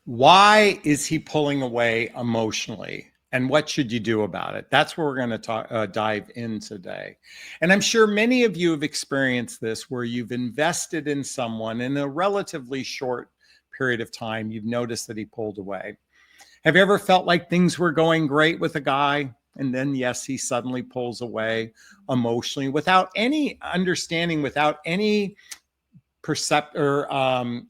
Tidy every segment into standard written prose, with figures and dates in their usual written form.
Why is he pulling away emotionally? And what should you do about it? That's where we're going to dive in today. And I'm sure many of you have experienced this where you've invested in someone in a relatively short period of time. You've noticed that he pulled away. Have you ever felt like things were going great with a guy? And then, yes, he suddenly pulls away emotionally without any understanding, without any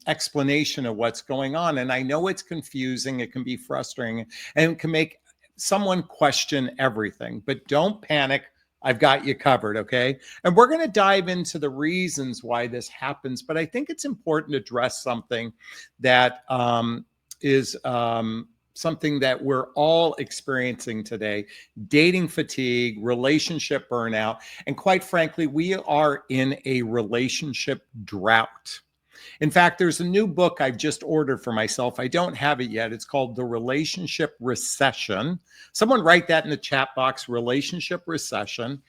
explanation of what's going on. And I know it's confusing, it can be frustrating, and it can make someone question everything. But don't panic. I've got you covered, okay? And we're going to dive into the reasons why this happens. But I think it's important to address something that is something that we're all experiencing today: dating fatigue, relationship burnout, and quite frankly, we are in a relationship drought. In fact, there's a new book I've just ordered for myself. I don't have it yet. It's called The Relationship Recession. Someone write that in the chat box, Relationship Recession.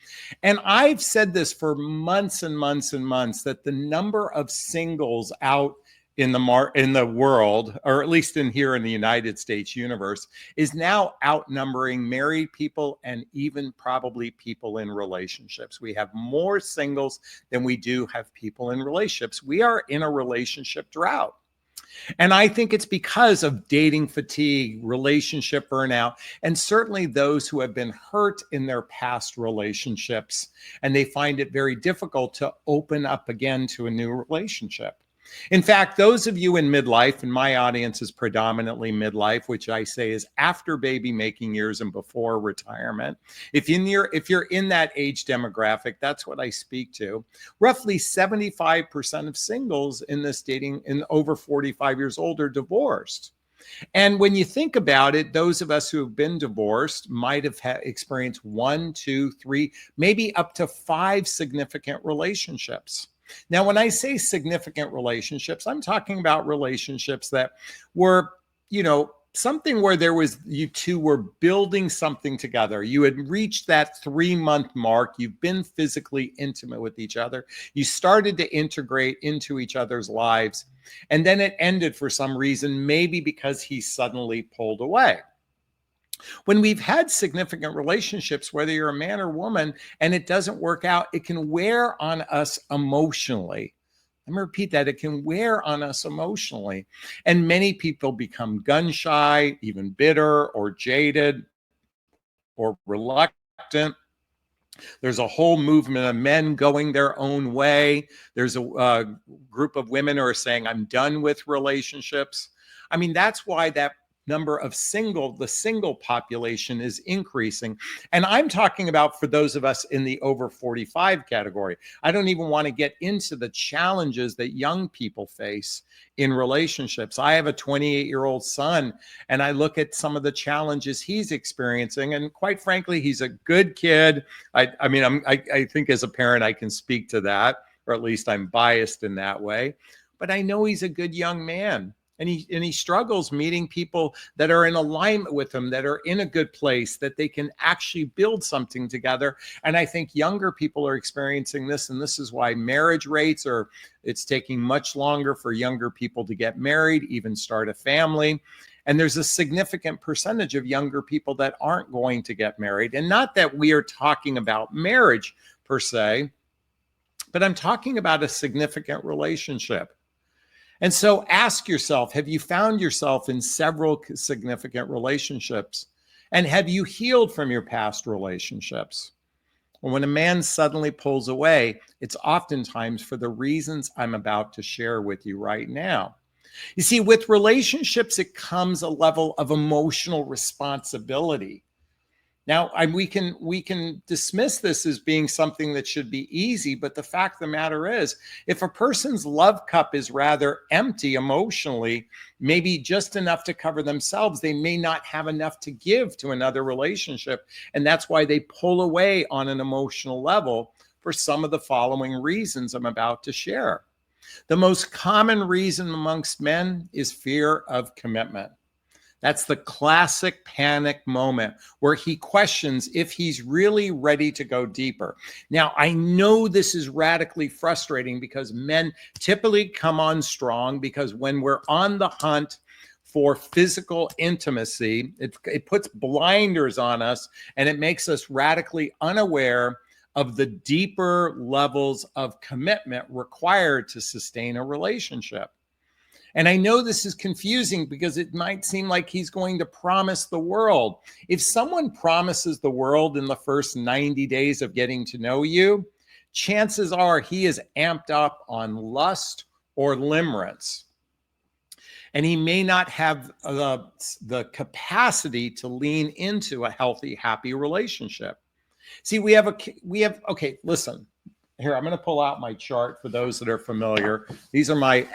And I've said this for months and months and months, that the number of singles out in the world, or at least in here in the United States universe, is now outnumbering married people and even probably people in relationships. We have more singles than we do have people in relationships. We are in a relationship drought. And I think it's because of dating fatigue, relationship burnout, and certainly those who have been hurt in their past relationships, and they find it very difficult to open up again to a new relationship. In fact, those of you in midlife, and my audience is predominantly midlife, which I say is after baby making years and before retirement. If you're in that age demographic, that's what I speak to. Roughly 75% of singles in this dating in over 45 years old are divorced. And when you think about it, those of us who have been divorced might have experienced 1, 2, 3, maybe up to 5 significant relationships. Now, when I say significant relationships, I'm talking about relationships that were, something where you two were building something together. You had reached that 3-month mark. You've been physically intimate with each other. You started to integrate into each other's lives. And then it ended for some reason, maybe because he suddenly pulled away. When we've had significant relationships, whether you're a man or woman, and it doesn't work out, it can wear on us emotionally. Let me repeat that. It can wear on us emotionally. And many people become gun shy, even bitter or jaded or reluctant. There's a whole movement of men going their own way. There's a group of women who are saying, I'm done with relationships. I mean, that's why that number of the single population is increasing. And I'm talking about for those of us in the over 45 category. I don't even want to get into the challenges that young people face in relationships. I have a 28-year-old son, and I look at some of the challenges he's experiencing. And quite frankly, he's a good kid. I think as a parent, I can speak to that, or at least I'm biased in that way. But I know he's a good young man. And he struggles meeting people that are in alignment with him, that are in a good place, that they can actually build something together. And I think younger people are experiencing this. And this is why marriage rates it's taking much longer for younger people to get married, even start a family. And there's a significant percentage of younger people that aren't going to get married. And not that we are talking about marriage per se, but I'm talking about a significant relationship. And so ask yourself, have you found yourself in several significant relationships? And have you healed from your past relationships? Well, when a man suddenly pulls away, it's oftentimes for the reasons I'm about to share with you right now. You see, with relationships, it comes a level of emotional responsibility. Now, we can dismiss this as being something that should be easy, but the fact of the matter is, if a person's love cup is rather empty emotionally, maybe just enough to cover themselves, they may not have enough to give to another relationship. And that's why they pull away on an emotional level for some of the following reasons I'm about to share. The most common reason amongst men is fear of commitment. That's the classic panic moment where he questions if he's really ready to go deeper. Now, I know this is radically frustrating because men typically come on strong, because when we're on the hunt for physical intimacy. It puts blinders on us, and it makes us radically unaware of the deeper levels of commitment required to sustain a relationship. And I know this is confusing because it might seem like he's going to promise the world. If someone promises the world in the first 90 days of getting to know you, chances are he is amped up on lust or limerence. And he may not have the capacity to lean into a healthy, happy relationship. See, okay, listen. Here, I'm going to pull out my chart for those that are familiar. These are my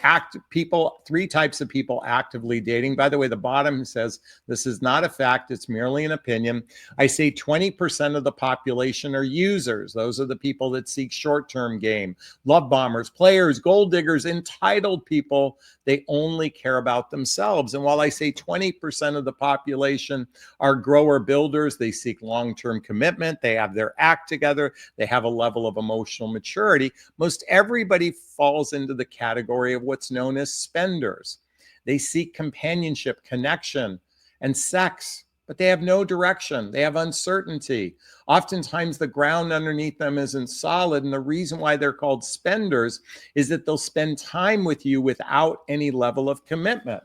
three types of people actively dating. By the way, the bottom says this is not a fact, it's merely an opinion. I say 20% of the population are users. Those are the people that seek short-term gain. Love bombers, players, gold diggers, entitled people. They only care about themselves. And while I say 20% of the population are grower builders, they seek long-term commitment, they have their act together, they have a level of emotional maturity, most everybody falls into the category of what's known as spenders. They seek companionship, connection, and sex, but they have no direction. They have uncertainty. Oftentimes the ground underneath them isn't solid, and the reason why they're called spenders is that they'll spend time with you without any level of commitment.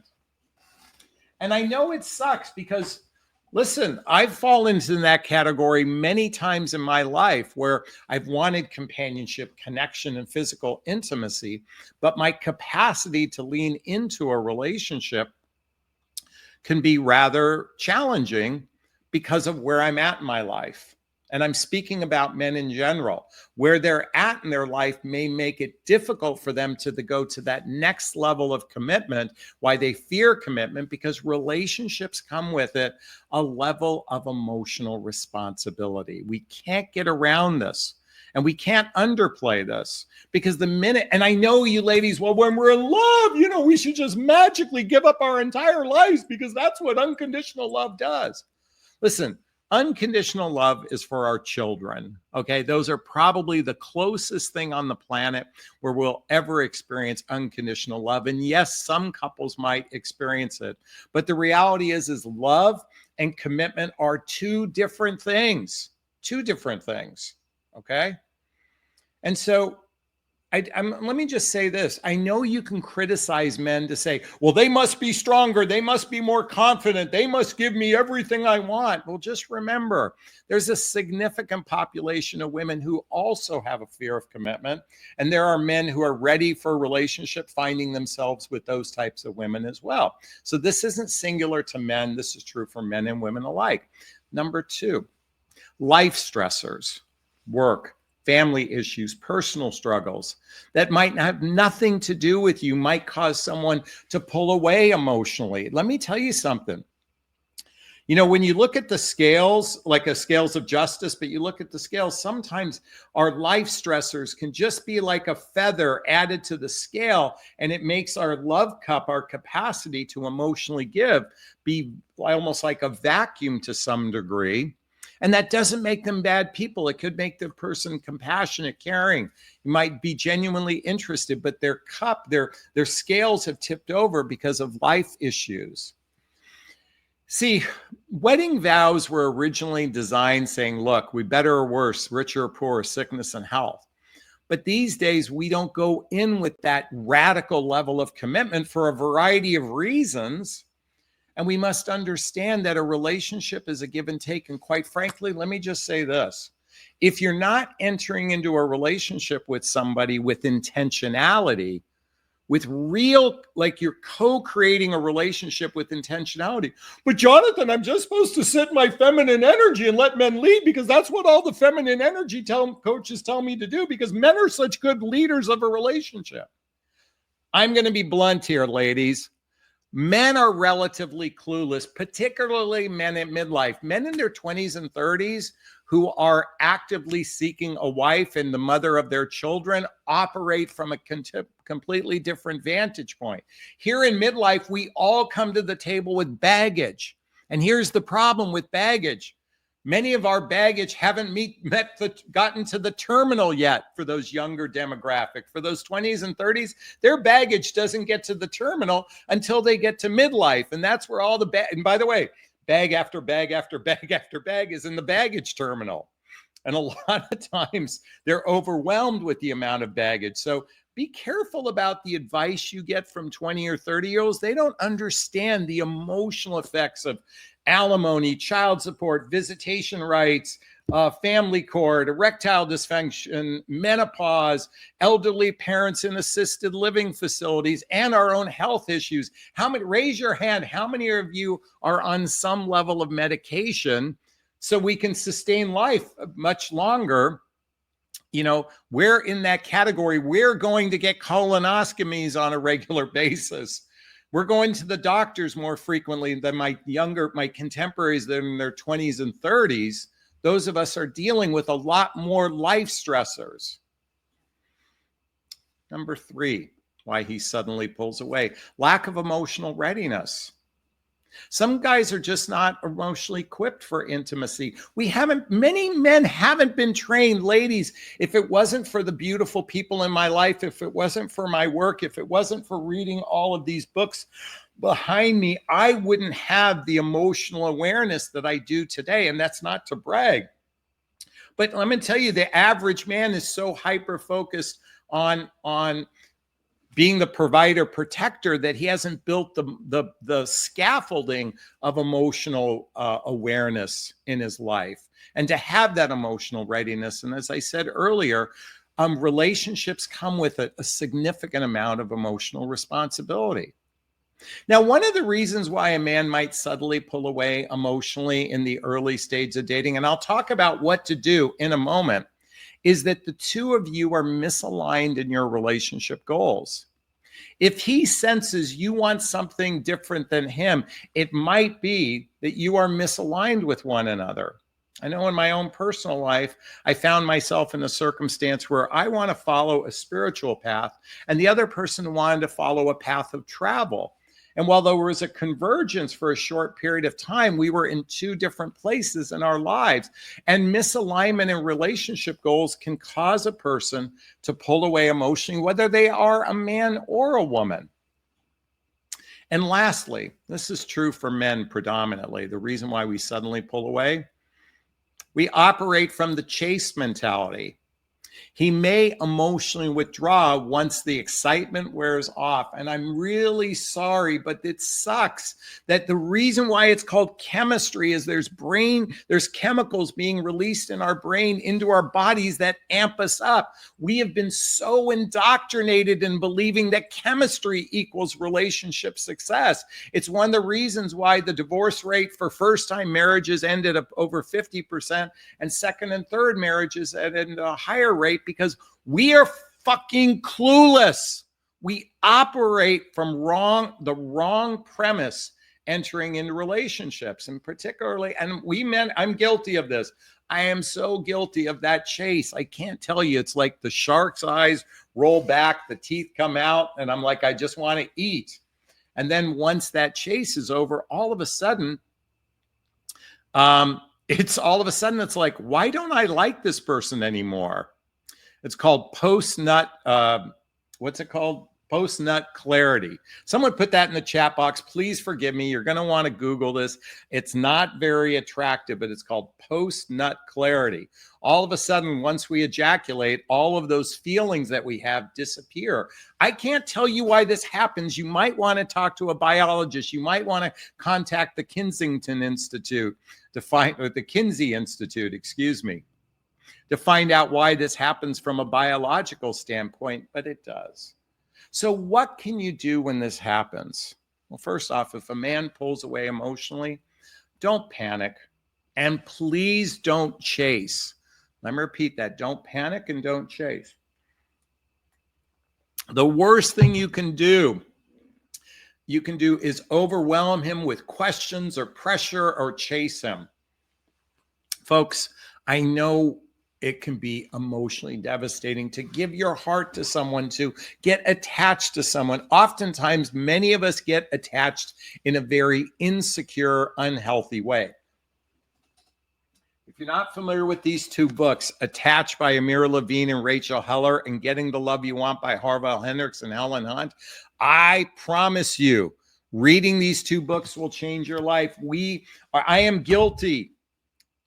And I know it sucks because listen, I've fallen into that category many times in my life where I've wanted companionship, connection, and physical intimacy, but my capacity to lean into a relationship can be rather challenging because of where I'm at in my life. And I'm speaking about men in general. Where they're at in their life may make it difficult for them to go to that next level of commitment. Why they fear commitment, because relationships come with it a level of emotional responsibility. We can't get around this. And we can't underplay this, because the minute, and I know you ladies, well, when we're in love, we should just magically give up our entire lives because that's what unconditional love does. Listen, unconditional love is for our children, okay? Those are probably the closest thing on the planet where we'll ever experience unconditional love. And yes, some couples might experience it, but the reality is love and commitment are two different things, okay? And so let me just say this. I know you can criticize men to say, well, they must be stronger. They must be more confident. They must give me everything I want. Well, just remember, there's a significant population of women who also have a fear of commitment. And there are men who are ready for a relationship, finding themselves with those types of women as well. So this isn't singular to men. This is true for men and women alike. Number two, life stressors, work, family issues, personal struggles that might have nothing to do with you, might cause someone to pull away emotionally. Let me tell you something. When you look at the scales, like a scales of justice, but you look at the scales, sometimes our life stressors can just be like a feather added to the scale, and it makes our love cup, our capacity to emotionally give, be almost like a vacuum to some degree. And that doesn't make them bad people. It could make the person compassionate, caring. You might be genuinely interested, but their cup, their scales have tipped over because of life issues. See, wedding vows were originally designed saying, look, we better or worse, richer or poor, sickness and health. But these days, we don't go in with that radical level of commitment for a variety of reasons. And we must understand that a relationship is a give and take. And quite frankly, let me just say this. If you're not entering into a relationship with somebody with intentionality, with real, like you're co-creating a relationship with intentionality. But Jonathan, I'm just supposed to sit in my feminine energy and let men lead because that's what all the feminine energy coaches tell me to do, because men are such good leaders of a relationship. I'm going to be blunt here, ladies. Men are relatively clueless, particularly men at midlife. Men in their 20s and 30s who are actively seeking a wife and the mother of their children operate from a completely different vantage point. Here in midlife, we all come to the table with baggage. And here's the problem with baggage. Many of our baggage haven't gotten to the terminal yet for those younger demographic. For those 20s and 30s, their baggage doesn't get to the terminal until they get to midlife. And that's where all the and by the way, bag after bag after bag after bag is in the baggage terminal. And a lot of times they're overwhelmed with the amount of baggage. So be careful about the advice you get from 20 or 30-year-olds. They don't understand the emotional effects of alimony, child support, visitation rights, family court, erectile dysfunction, menopause, elderly parents in assisted living facilities, and our own health issues. Raise your hand, how many of you are on some level of medication so we can sustain life much longer? You know, we're in that category. We're going to get colonoscopies on a regular basis. We're going to the doctors more frequently than my contemporaries that are in their 20s and 30s. Those of us are dealing with a lot more life stressors. Number 3, why he suddenly pulls away: lack of emotional readiness. Some guys are just not emotionally equipped for intimacy. Many men haven't been trained. Ladies, if it wasn't for the beautiful people in my life, if it wasn't for my work, if it wasn't for reading all of these books behind me, I wouldn't have the emotional awareness that I do today. And that's not to brag. But let me tell you, the average man is so hyper-focused on being the provider protector that he hasn't built the scaffolding of emotional awareness in his life, and to have that emotional readiness. And as I said earlier, relationships come with a significant amount of emotional responsibility. Now, one of the reasons why a man might suddenly pull away emotionally in the early stage of dating, and I'll talk about what to do in a moment, is that the two of you are misaligned in your relationship goals. If he senses you want something different than him, it might be that you are misaligned with one another. I know in my own personal life, I found myself in a circumstance where I want to follow a spiritual path, and the other person wanted to follow a path of travel. And while there was a convergence for a short period of time, we were in two different places in our lives. And misalignment in relationship goals can cause a person to pull away emotionally, whether they are a man or a woman. And lastly, this is true for men predominantly. The reason why we suddenly pull away: we operate from the chase mentality. He may emotionally withdraw once the excitement wears off. And I'm really sorry, but it sucks that the reason why it's called chemistry is there's chemicals being released in our brain into our bodies that amp us up. We have been so indoctrinated in believing that chemistry equals relationship success. It's one of the reasons why the divorce rate for first-time marriages ended up over 50%, and second and third marriages at a higher rate, because we are fucking clueless. We operate from the wrong premise entering into relationships, and particularly, and I'm guilty of this. I am so guilty of that chase. I can't tell you. It's like the shark's eyes roll back, the teeth come out, and I'm like, I just want to eat. And then once that chase is over, all of a sudden, it's like, why don't I like this person anymore? It's called post-nut, what's it called? Post-nut clarity. Someone put that in the chat box. Please forgive me. You're going to want to Google this. It's not very attractive, but it's called post-nut clarity. All of a sudden, once we ejaculate, all of those feelings that we have disappear. I can't tell you why this happens. You might want to talk to a biologist. You might want to contact the Kensington Institute the Kinsey Institute, to find out why this happens from a biological standpoint, but it does. So what can you do when this happens? Well, first off, if a man pulls away emotionally, don't panic, and please don't chase. Let me repeat that. Don't panic and don't chase. The worst thing you can do is overwhelm him with questions or pressure or chase him. Folks, I know it can be emotionally devastating to give your heart to someone, to get attached to someone. Oftentimes, many of us get attached in a very insecure, unhealthy way. If you're not familiar with these two books, Attached by Amir Levine and Rachel Heller, and Getting the Love You Want by Harville Hendricks and Helen Hunt, I promise you, reading these two books will change your life. I am guilty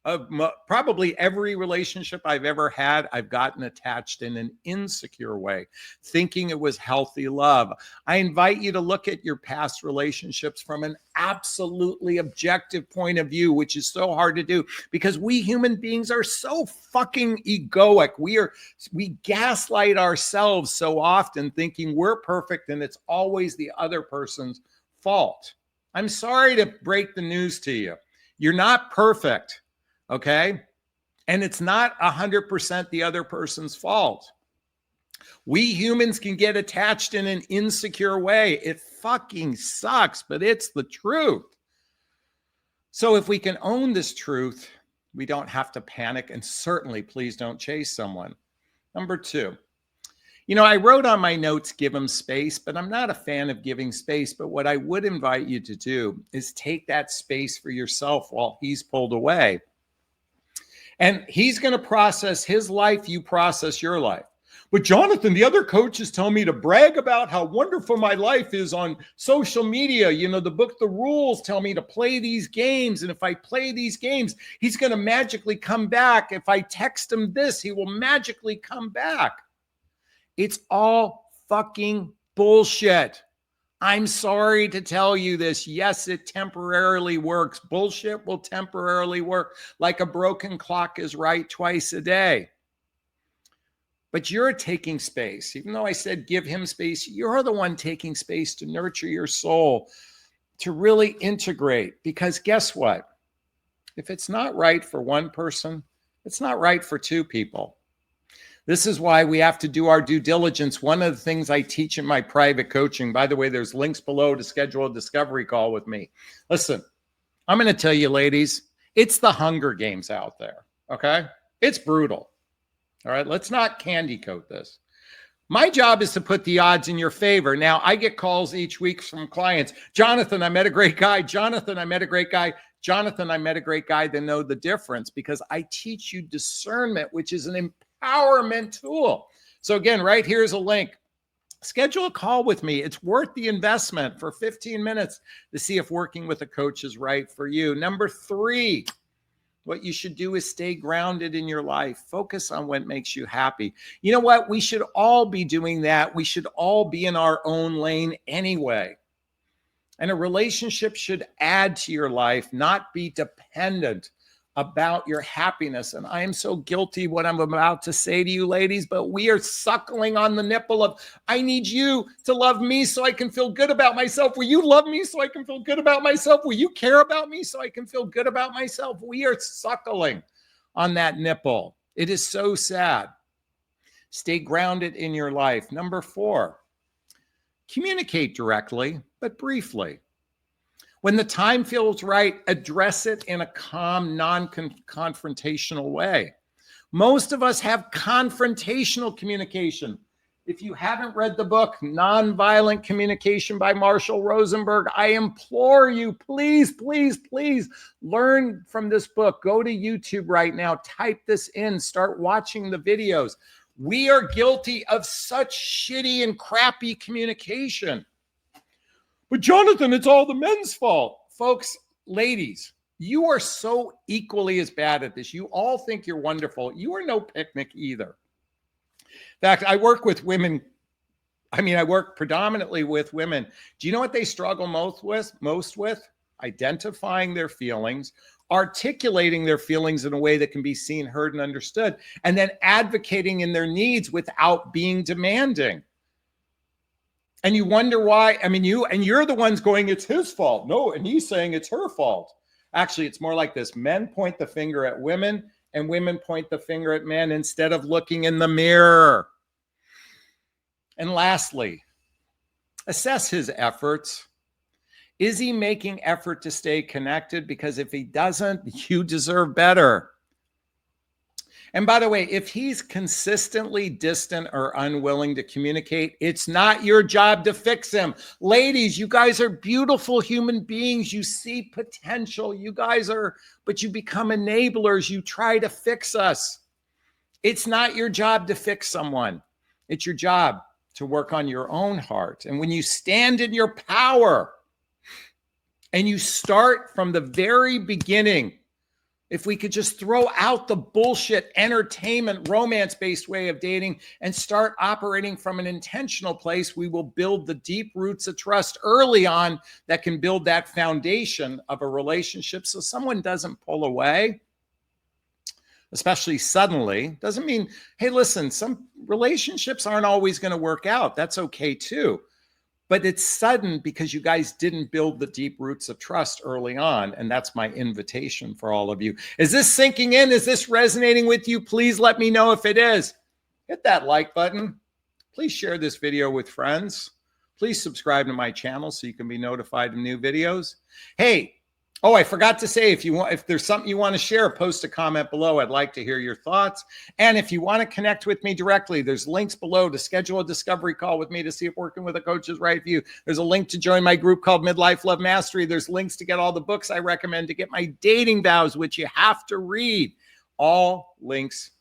of probably every relationship I've ever had. I've gotten attached in an insecure way, thinking it was healthy love. I invite you to look at your past relationships from an absolutely objective point of view, which is so hard to do because we human beings are so fucking egoic. We gaslight ourselves so often thinking we're perfect and it's always the other person's fault. I'm sorry to break the news to you. You're not perfect. Okay. And it's not 100% the other person's fault. We humans can get attached in an insecure way. It fucking sucks, but it's the truth. So if we can own this truth, we don't have to panic, and certainly please don't chase someone. Number 2, I wrote on my notes, give him space, but I'm not a fan of giving space. But what I would invite you to do is take that space for yourself while he's pulled away. And he's going to process his life, you process your life. But Jonathan, the other coaches tell me to brag about how wonderful my life is on social media. The book, The Rules, tell me to play these games. And if I play these games, he's going to magically come back. If I text him this, he will magically come back. It's all fucking bullshit. I'm sorry to tell you this. Yes, it temporarily works. Bullshit will temporarily work like a broken clock is right twice a day. But you're taking space. Even though I said give him space, you're the one taking space to nurture your soul, to really integrate. Because guess what? If it's not right for one person, it's not right for two people. This is why we have to do our due diligence. One of the things I teach in my private coaching, by the way, there's links below to schedule a discovery call with me. Listen, I'm going to tell you, ladies, it's the Hunger Games out there, okay? It's brutal, all right? Let's not candy coat this. My job is to put the odds in your favor. Now, I get calls each week from clients. Jonathan, I met a great guy. Jonathan, I met a great guy. Jonathan, I met a great guy. They know the difference because I teach you discernment, which is an empowerment tool. So again, right here's a link. Schedule a call with me. It's worth the investment for 15 minutes to see if working with a coach is right for you. Number 3, what you should do is stay grounded in your life. Focus on what makes you happy. You know what? We should all be doing that. We should all be in our own lane anyway. And a relationship should add to your life, not be dependent about your happiness. And I am so guilty what I'm about to say to you, ladies, but we are suckling on the nipple of, I need you to love me so I can feel good about myself. Will you love me so I can feel good about myself? Will you care about me so I can feel good about myself? We are suckling on that nipple. It is so sad. Stay grounded in your life. Number 4, communicate directly, but briefly. When the time feels right, address it in a calm, non-confrontational way. Most of us have confrontational communication. If you haven't read the book, Nonviolent Communication by Marshall Rosenberg, I implore you, please, please, please learn from this book. Go to YouTube right now, type this in, start watching the videos. We are guilty of such shitty and crappy communication. But Jonathan, it's all the men's fault. Folks, ladies, you are so equally as bad at this. You all think you're wonderful. You are no picnic either. In fact, I work with women. I work predominantly with women. Do you know what they struggle most with? Identifying their feelings, articulating their feelings in a way that can be seen, heard, and understood, and then advocating in their needs without being demanding. And you wonder why. You're the ones going, it's his fault. No, and he's saying it's her fault. Actually, it's more like this. Men point the finger at women and women point the finger at men instead of looking in the mirror. And lastly, assess his efforts. Is he making effort to stay connected? Because if he doesn't, you deserve better. And by the way, if he's consistently distant or unwilling to communicate, it's not your job to fix him. Ladies, you guys are beautiful human beings. You see potential. You guys are, but you become enablers. You try to fix us. It's not your job to fix someone. It's your job to work on your own heart. And when you stand in your power and you start from the very beginning, if we could just throw out the bullshit, entertainment, romance-based way of dating and start operating from an intentional place, we will build the deep roots of trust early on that can build that foundation of a relationship so someone doesn't pull away, especially suddenly. Doesn't mean, hey, listen, some relationships aren't always going to work out. That's okay too. But it's sudden because you guys didn't build the deep roots of trust early on. And that's my invitation for all of you. Is this sinking in? Is this resonating with you? Please let me know if it is. Hit that like button. Please share this video with friends. Please subscribe to my channel so you can be notified of new videos. Hey, oh, I forgot to say, if there's something you want to share, post a comment below. I'd like to hear your thoughts. And if you want to connect with me directly, there's links below to schedule a discovery call with me to see if working with a coach is right for you. There's a link to join my group called Midlife Love Mastery. There's links to get all the books I recommend, to get my dating vows, which you have to read. All links